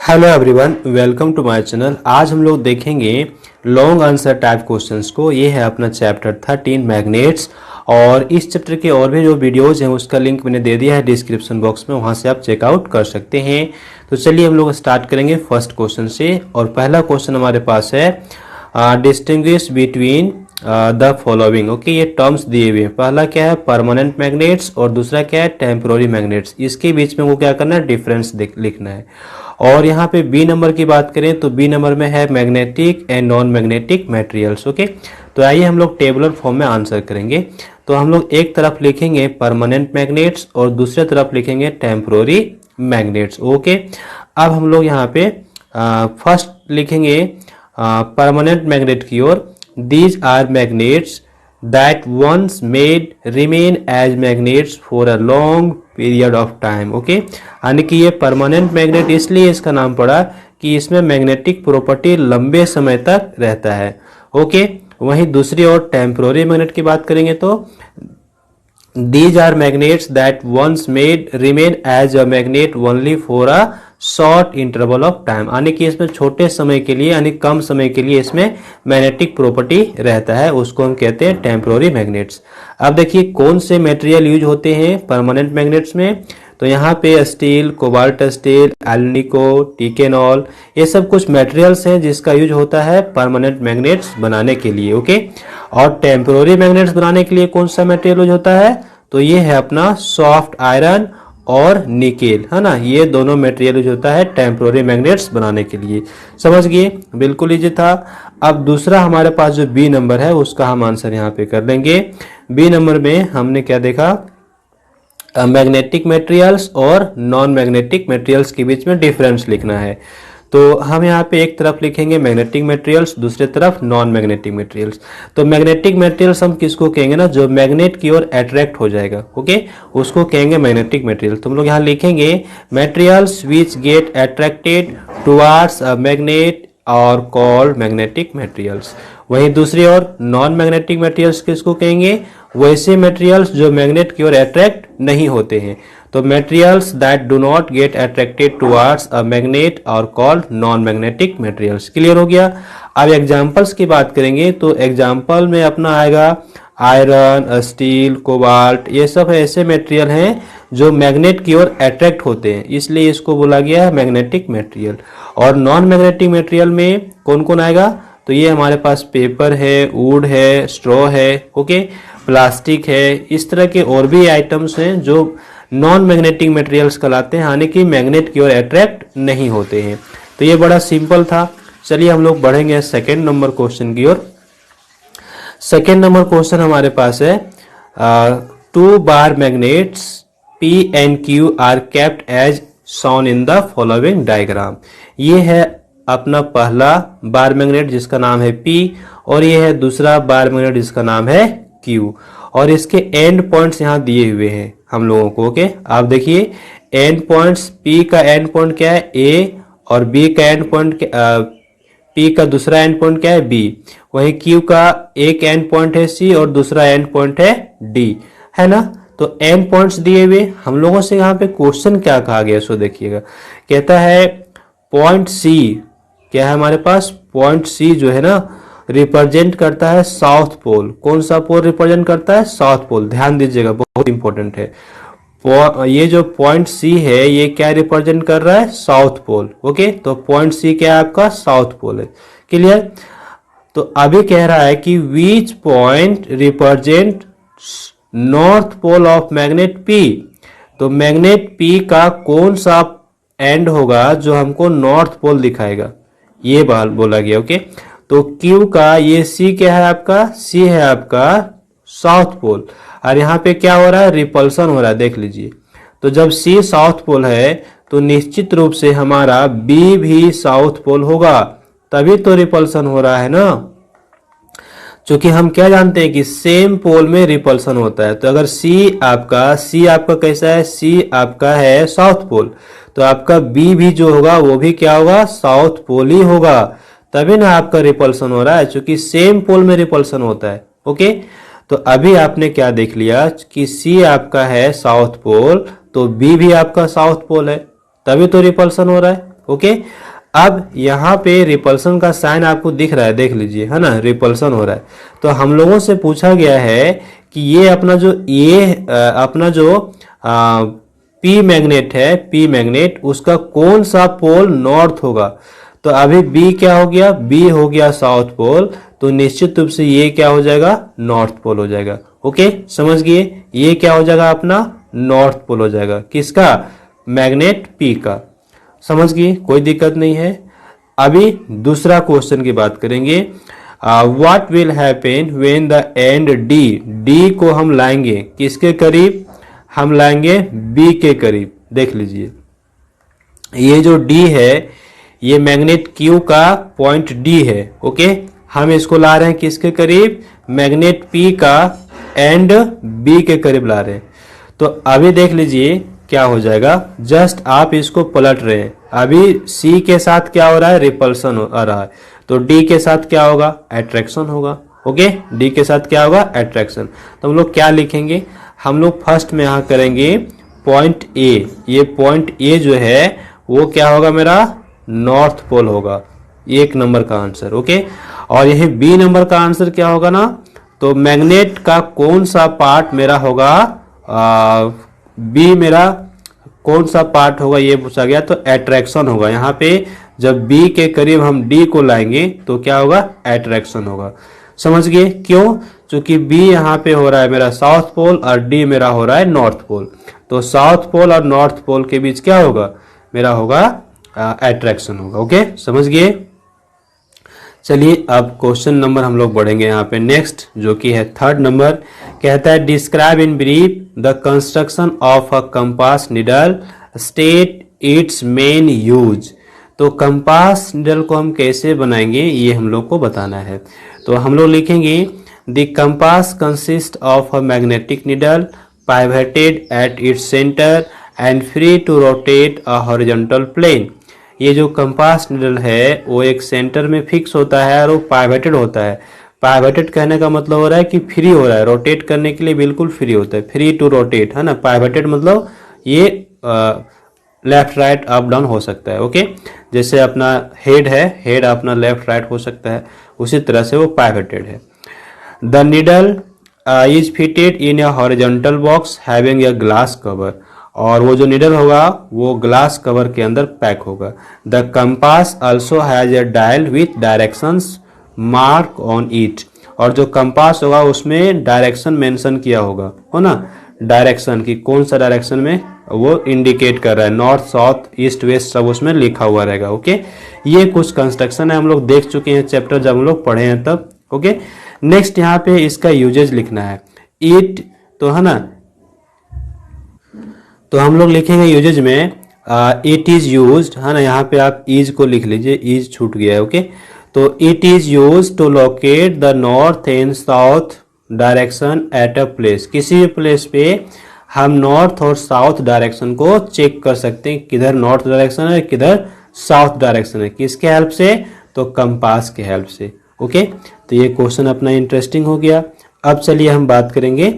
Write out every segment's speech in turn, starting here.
Hello everyone, welcome to my channel. आज हम लोग देखेंगे लॉन्ग आंसर टाइप क्वेश्चंस को। ये है अपना चैप्टर 13 मैग्नेट्स। और इस चैप्टर के और भी जो वीडियोस हैं उसका लिंक मैंने दे दिया है डिस्क्रिप्शन बॉक्स में, वहां से आप चेकआउट कर सकते हैं। तो चलिए हम लोग स्टार्ट करेंगे फर्स्ट क्वेश्चन से। और पहला क्वेश्चन हमारे पास है distinguish between the following. Okay, ये टर्म्स दिए हुए हैं। पहला क्या है परमानेंट मैग्नेट्स और दूसरा क्या है टेम्पोररी मैग्नेट्स। इसके बीच में वो क्या करना है, डिफरेंस लिखना है। और यहाँ पे बी नंबर की बात करें तो बी नंबर में है magnetic and non magnetic materials. Okay, तो आइए हम लोग टेबुलर फॉर्म में आंसर करेंगे। तो हम लोग एक तरफ लिखेंगे परमानेंट मैग्नेट्स और दूसरे तरफ लिखेंगे टेम्पोररी मैग्नेट्स। ओके, अब हम लोग यहाँ पे फर्स्ट लिखेंगे परमानेंट मैग्नेट की ओर। These are magnets that once made remain as magnets for a long period of time। Okay, यानी कि ये परमानेंट मैग्नेट इसलिए इसका नाम पड़ा कि इसमें मैग्नेटिक प्रॉपर्टी लंबे समय तक रहता है। ओके, वहीं दूसरी ओर टेम्पोररी मैग्नेट की बात करेंगे तो these are magnets that once made remain as a magnet only for a short interval of time, यानी कि इसमें छोटे समय के लिए यानी कम समय के लिए इसमें मैग्नेटिक प्रॉपर्टी रहता है, उसको हम कहते हैं टेम्पोररी मैग्नेट्स। अब देखिए कौन से मटेरियल यूज होते हैं परमानेंट मैग्नेट्स में। तो यहाँ पे स्टील, कोबाल्ट स्टील, एल्निको, टिकेनॉल, ये सब कुछ मटेरियल्स हैं जिसका यूज होता है परमानेंट मैग्नेट्स बनाने के लिए। ओके, और टेम्पोररी मैग्नेट्स बनाने के लिए कौन सा मटेरियल यूज होता है, तो ये है अपना सॉफ्ट आयरन और निकेल, है ना। ये दोनों मटेरियल यूज होता है टेम्पोररी मैग्नेट्स बनाने के लिए। समझ गए, बिल्कुल इजी था। अब दूसरा हमारे पास जो बी नंबर है उसका हम आंसर यहाँ पे कर लेंगे। बी नंबर में हमने क्या देखा, मैग्नेटिक मटेरियल्स और नॉन मैग्नेटिक मटेरियल्स के बीच में डिफरेंस लिखना है। तो हम यहाँ पे एक तरफ लिखेंगे मैग्नेटिक मटेरियल्स, दूसरे तरफ नॉन मैग्नेटिक मटेरियल्स। तो मैग्नेटिक मटेरियल्स हम किसको कहेंगे ना, जो मैग्नेट की ओर अट्रैक्ट हो जाएगा। ओके, उसको कहेंगे मैग्नेटिक मटेरियल। तो हम लोग यहाँ लिखेंगे materials which get attracted towards a magnet are called magnetic materials. वहीं दूसरी ओर नॉन मैग्नेटिक मटेरियल्स किसको कहेंगे, वैसे मटेरियल्स जो मैग्नेट की ओर अट्रैक्ट नहीं होते हैं। तो materials that do not get attracted towards a magnet are called non magnetic materials. Clear हो गया। अब एग्जांपल्स की बात करेंगे तो एग्जांपल में अपना आएगा आयरन, स्टील, कोबाल्ट, ये सब ऐसे मटेरियल हैं जो मैग्नेट की ओर अट्रैक्ट होते हैं, इसलिए इसको बोला गया है मैग्नेटिक मटेरियल। और नॉन मैग्नेटिक मटेरियल में कौन कौन आएगा, तो ये हमारे पास पेपर है, वुड है, स्ट्रॉ है, ओके, प्लास्टिक है, इस तरह के और भी आइटम्स हैं जो नॉन मैग्नेटिक मटेरियल्स कहलाते हैं, यानी कि मैग्नेट की ओर अट्रैक्ट नहीं होते हैं। तो ये बड़ा सिंपल था। चलिए हम लोग बढ़ेंगे सेकेंड नंबर क्वेश्चन की ओर। सेकेंड नंबर क्वेश्चन हमारे पास है two bar magnets P and Q are kept as shown in the following diagram. ये है अपना पहला बार मैग्नेट जिसका नाम है P, और ये है दूसरा बार मैग्नेट जिसका नाम है Q, और इसके एंड पॉइंट्स यहाँ दिए हुए हैं हम लोगों को। ओके, आप देखिए एंड पॉइंट्स, P का एंड पॉइंट क्या है A, और B का एंड पॉइंट P का दूसरा एंड पॉइंट क्या है B। वहीं Q का एक एंड पॉइंट है C और दूसरा एंड पॉइंट है D, है ना। तो एंड पॉइंट्स दिए हुए हम लोगों से यहाँ पे क्वेश्चन क्या कहा गया सो देखिएगा। कहता है पॉइंट C क्या है हमारे पास, पॉइंट C जो है ना रिप्रेजेंट करता है साउथ पोल। कौन सा पोल रिप्रेजेंट करता है, साउथ पोल। ध्यान दीजिएगा, बहुत इंपॉर्टेंट है। ये जो पॉइंट C है ये क्या रिप्रेजेंट कर रहा है, साउथ पोल। ओके, तो पॉइंट C क्या है आपका, साउथ पोल है। क्लियर। तो अभी कह रहा है कि which point represent north pole of magnet P। तो मैग्नेट P का कौन सा एंड होगा जो हमको नॉर्थ पोल दिखाएगा, ये बात बोला गया। ओके, तो Q का ये C क्या है आपका, C है आपका साउथ पोल, और यहाँ पे क्या हो रहा है, रिपल्सन हो रहा है। देख लीजिए, तो जब C साउथ पोल है तो निश्चित रूप से हमारा B भी साउथ पोल होगा, तभी तो रिपल्सन हो रहा है ना। क्योंकि हम क्या जानते हैं कि सेम पोल में रिपल्सन होता है। तो अगर C आपका कैसा है, C आपका है साउथ पोल, तो आपका B भी जो होगा वो भी क्या होगा, साउथ पोल ही होगा, तभी ना आपका रिपल्सन हो रहा है, क्योंकि सेम पोल में रिपल्सन होता है। ओके, तो अभी आपने क्या देख लिया कि C आपका है साउथ पोल, तो B भी आपका साउथ पोल है, तभी तो रिपल्सन हो रहा है। ओके। अब यहाँ पे रिपल्सन का साइन आपको दिख रहा है, देख लीजिए, है ना, रिपल्सन हो रहा है। तो हम लोगों से पूछा गया है कि ये अपना जो पी मैग्नेट है, पी मैग्नेट, उसका कौन सा पोल नॉर्थ होगा। तो अभी बी क्या हो गया, बी हो गया साउथ पोल, तो निश्चित रूप से ये क्या हो जाएगा, नॉर्थ पोल हो जाएगा। ओके, समझ गए, ये क्या हो जाएगा अपना नॉर्थ पोल हो जाएगा, किसका, मैग्नेट पी का। समझ गए, कोई दिक्कत नहीं है। अभी दूसरा क्वेश्चन की बात करेंगे। What will happen when the end D, D को हम लाएंगे किसके करीब, हम लाएंगे बी के करीब। देख लीजिए, ये जो डी है ये मैग्नेट क्यू का पॉइंट डी है। ओके, हम इसको ला रहे हैं किसके करीब, मैग्नेट पी का एंड बी के करीब ला रहे हैं। तो अभी देख लीजिए क्या हो जाएगा, जस्ट आप इसको पलट रहे हैं। अभी सी के साथ क्या हो रहा है, रिपल्सन आ रहा है, तो डी के साथ क्या होगा, अट्रैक्शन होगा। ओके, डी के साथ क्या होगा, अट्रैक्शन। तो हम लोग क्या लिखेंगे, हम लोग फर्स्ट में यहाँ करेंगे पॉइंट ए। ये पॉइंट ए जो है वो क्या होगा, मेरा नॉर्थ पोल होगा, एक नंबर का आंसर। ओके, और यही बी नंबर का आंसर क्या होगा ना, तो मैग्नेट का कौन सा पार्ट मेरा होगा, बी मेरा कौन सा पार्ट होगा ये पूछा गया, तो अट्रैक्शन होगा। यहाँ पे जब बी के करीब हम डी को लाएंगे तो क्या होगा, अट्रैक्शन होगा। समझ गए क्यों, क्योंकि बी यहाँ पे हो रहा है मेरा साउथ पोल और डी मेरा हो रहा है नॉर्थ पोल। तो साउथ पोल और नॉर्थ पोल के बीच क्या होगा, मेरा होगा अट्रैक्शन होगा। ओके, समझ गए। चलिए अब क्वेश्चन नंबर हम लोग बढ़ेंगे यहाँ पे नेक्स्ट, जो कि है थर्ड नंबर। कहता है describe in brief the construction of a compass needle, state it's main use. तो कंपास निडल को हम कैसे बनाएंगे ये हम लोग को बताना है। तो हम लोग लिखेंगे the compass consist of a magnetic needle pivoted at its center and free to rotate a horizontal plane। ये जो कंपास निडल है वो एक सेंटर में फिक्स होता है और वो पाइवेटेड होता है। पाइवेटेड कहने का मतलब हो रहा है कि फ्री हो रहा है, रोटेट करने के लिए बिल्कुल फ्री होता है, फ्री टू रोटेट, है ना। पाइवेटेड मतलब ये लेफ्ट राइट अप डाउन हो सकता है। ओके, जैसे अपना हेड है, हेड अपना लेफ्ट राइट हो सकता है, उसी तरह से वो पाइवेटेड है। The needle is fitted in a horizontal box having a glass cover, और वो जो निडल होगा वो ग्लास कवर के अंदर पैक होगा। The compass also has a dial with directions mark on it, और जो कंपास होगा उसमें डायरेक्शन मेंशन किया होगा, हो ना, डायरेक्शन की कौन सा डायरेक्शन में वो इंडिकेट कर रहा है, नॉर्थ साउथ ईस्ट वेस्ट सब उसमें लिखा हुआ रहेगा। ओके, ये कुछ कंस्ट्रक्शन है, हम लोग देख चुके हैं चैप्टर जब हम लोग पढ़े हैं तब। ओके, नेक्स्ट यहाँ पे इसका यूजेज लिखना है। इट तो है ना, तो हम लोग लिखेंगे यूजेज में इट इज यूज्ड, है ना, यहाँ पे आप इज को लिख लीजिए, इज छूट गया है। ओके, तो it is used to locate the north and south direction at a place. किसी भी प्लेस पे हम नॉर्थ और साउथ डायरेक्शन को चेक कर सकते हैं, किधर नॉर्थ डायरेक्शन है किधर साउथ डायरेक्शन है, किसके हेल्प से, तो कंपास के हेल्प से। ओके, तो ये क्वेश्चन अपना इंटरेस्टिंग हो गया। अब चलिए हम बात करेंगे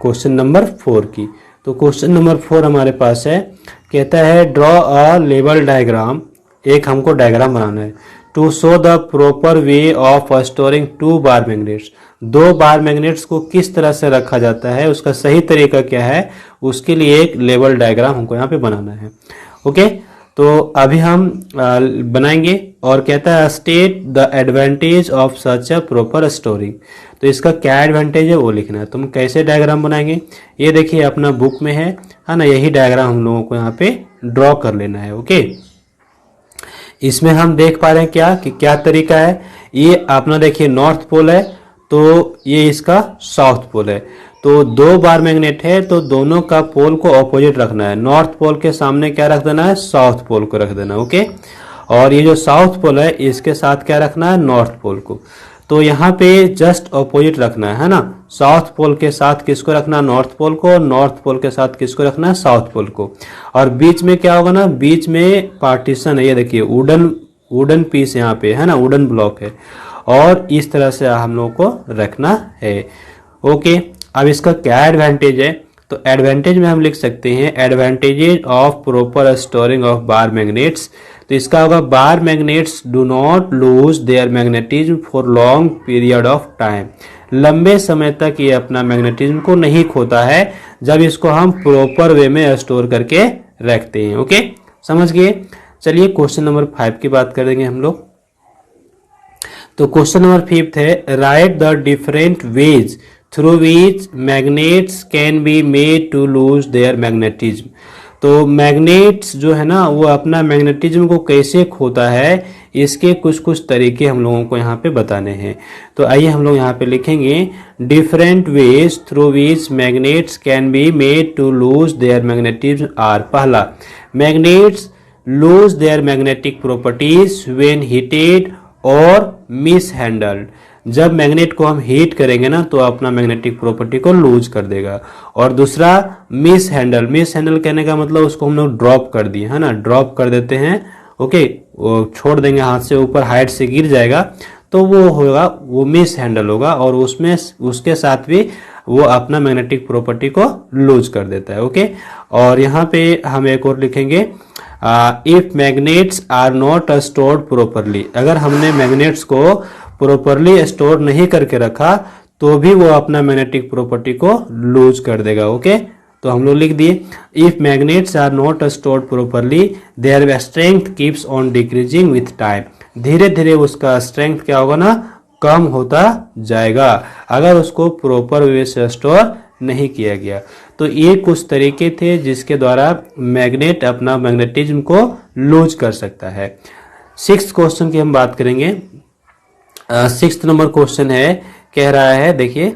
क्वेश्चन नंबर 4 की। तो क्वेश्चन नंबर 4 हमारे पास है, कहता है ड्रॉ अ लेवल डायग्राम, एक हमको डायग्राम बनाना है, to show the proper way of storing 2 bar magnets. 2 bar magnets को किस तरह से रखा जाता है, उसका सही तरीका क्या है, उसके लिए एक लेवल डायग्राम हमको यहाँ पे बनाना है। ओके, तो अभी हम बनाएंगे, और कहता है state the advantage of such a proper storing. तो इसका क्या एडवांटेज है वो लिखना है। तुम कैसे डायग्राम बनाएंगे, ये देखिए अपना बुक में है ना, यही डायग्राम हम लोगों को यहाँ पे ड्रॉ कर लेना है। ओके, इसमें हम देख पा रहे हैं क्या कि क्या तरीका है। ये अपना देखिए नॉर्थ पोल है, तो ये इसका साउथ पोल है। तो 2 बार मैग्नेट है तो दोनों का पोल को ऑपोजिट रखना है। नॉर्थ पोल के सामने क्या रख देना है, साउथ पोल को रख देना। ओके, और ये जो साउथ पोल है इसके साथ क्या रखना है, नॉर्थ पोल को। तो यहाँ पे जस्ट ऑपोजिट रखना है ना, साउथ पोल के साथ किसको रखना है, नॉर्थ पोल को, नॉर्थ पोल के साथ किसको रखना है, साउथ पोल को। और बीच में क्या होगा ना, बीच में पार्टीशन है, ये देखिए वुडन पीस यहाँ पे है ना, वुडन ब्लॉक है, और इस तरह से हम लोग को रखना है। ओके, अब इसका क्या एडवांटेज है, तो एडवांटेज में हम लिख सकते हैं advantages of proper storing of bar magnets. तो इसका होगा बार magnets do not lose their magnetism for long period of time. लंबे समय तक ये अपना मैग्नेटिज्म को नहीं खोता है जब इसको हम प्रॉपर वे में स्टोर करके रखते हैं। ओके, समझ गए। चलिए क्वेश्चन नंबर 5 की बात करेंगे हम लोग। तो क्वेश्चन नंबर 5 है write the different ways through which magnets can be made to lose their magnetism. तो मैग्नेट्स जो है ना वो अपना मैग्नेटिज्म को कैसे खोता है, इसके कुछ कुछ तरीके हम लोगों को यहाँ पे बताने हैं। तो आइए हम लोग यहाँ पे लिखेंगे different ways through which magnets can be made to lose their magnetism are. पहला, magnets lose their magnetic properties when heated और मिस हैंडल्ड। जब मैग्नेट को हम हीट करेंगे ना तो अपना मैग्नेटिक प्रॉपर्टी को लूज कर देगा। और दूसरा मिस हैंडल। मिस हैंडल कहने का मतलब उसको हम लोग ड्रॉप कर दिए है ना, ड्रॉप कर देते हैं। ओके, वो छोड़ देंगे हाथ से ऊपर, हाइट से गिर जाएगा तो वो होगा, वो मिस हैंडल होगा और उसमें उसके साथ भी वो अपना मैग्नेटिक प्रॉपर्टी को लूज कर देता है। ओके, और यहाँ पे हम एक और लिखेंगे if magnets are not stored properly. अगर हमने मैग्नेट्स को प्रॉपरली स्टोर नहीं करके रखा तो भी वो अपना मैग्नेटिक प्रॉपर्टी को लूज कर देगा। ओके, तो हम लोग लिख दिए if magnets are not stored properly their strength keeps on decreasing with time. धीरे धीरे उसका स्ट्रेंथ क्या होगा ना, कम होता जाएगा अगर उसको प्रॉपर वे से स्टोर नहीं किया गया। तो ये कुछ तरीके थे जिसके द्वारा मैग्नेट अपना मैग्नेटिज्म को लूज कर सकता है। 6th क्वेश्चन की हम बात करेंगे। 6th नंबर क्वेश्चन है, कह रहा है देखिए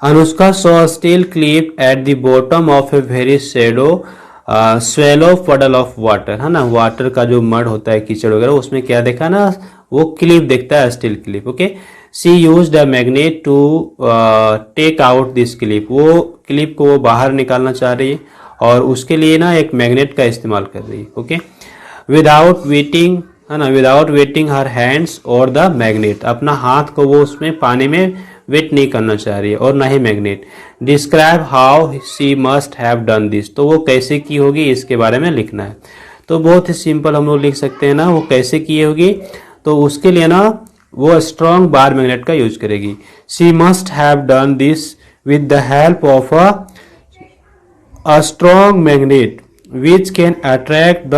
Anushka saw steel clip at the bottom of a very swallow पडल ऑफ वाटर, है ना, वाटर का जो मड होता है, कीचड़ वगैरह, उसमें क्या देखा ना, वो क्लिप देखता है, steel clip. Okay, she used a magnet to take out this clip. वो क्लिप को वो बाहर निकालना चाह रही है और उसके लिए ना एक मैग्नेट का इस्तेमाल कर रही है। ओके, विदाउट वेटिंग, है ना, विदाउट वेटिंग हर हैंड्स और द मैग्नेट। अपना हाथ को वो उसमें पानी में वेट नहीं करना चाह रही है और ना ही magnet. Describe how she must have done this. तो वो कैसे की होगी इसके बारे में लिखना है। तो बहुत ही सिंपल हम लोग लिख सकते हैं ना, वो कैसे की होगी। तो उसके लिए ना वो स्ट्रॉन्ग बार मैग्नेट का यूज करेगी। She must have done this with the help of a strong magnet which can attract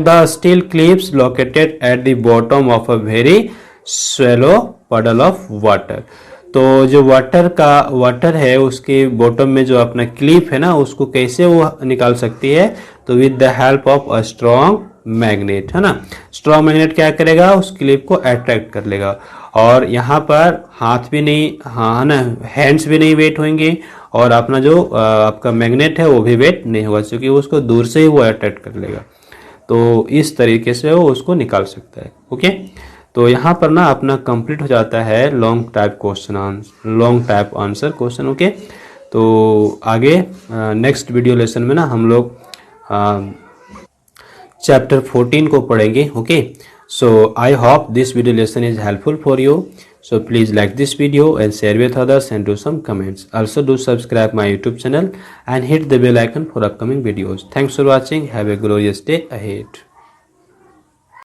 the steel clips located at the bottom of a very shallow puddle of water। तो जो water है उसके bottom में जो अपना clip है ना, उसको कैसे वो निकाल सकती है, तो with the help of a strong magnet, है ना। स्ट्रॉन्ग मैग्नेट क्या करेगा, उस क्लिप को अट्रैक्ट कर लेगा और यहाँ पर हाथ भी नहीं, हाँ ना, हैंड्स भी नहीं वेट होंगे और अपना जो आपका मैग्नेट है वो भी वेट नहीं होगा क्योंकि उसको दूर से ही वो अट्रैक्ट कर लेगा। तो इस तरीके से वो उसको निकाल सकता है। ओके, तो यहाँ पर ना अपना कंप्लीट हो जाता है long type answer question. Okay, तो आगे नेक्स्ट वीडियो लेसन में ना हम लोग चैप्टर 14 को पढ़ेंगे। Okay, so I hope this video lesson is helpful for you. So please like this video and share with others and do some comments. Also do subscribe my YouTube channel and hit the bell icon for upcoming videos. Thanks for watching. Have a glorious day ahead.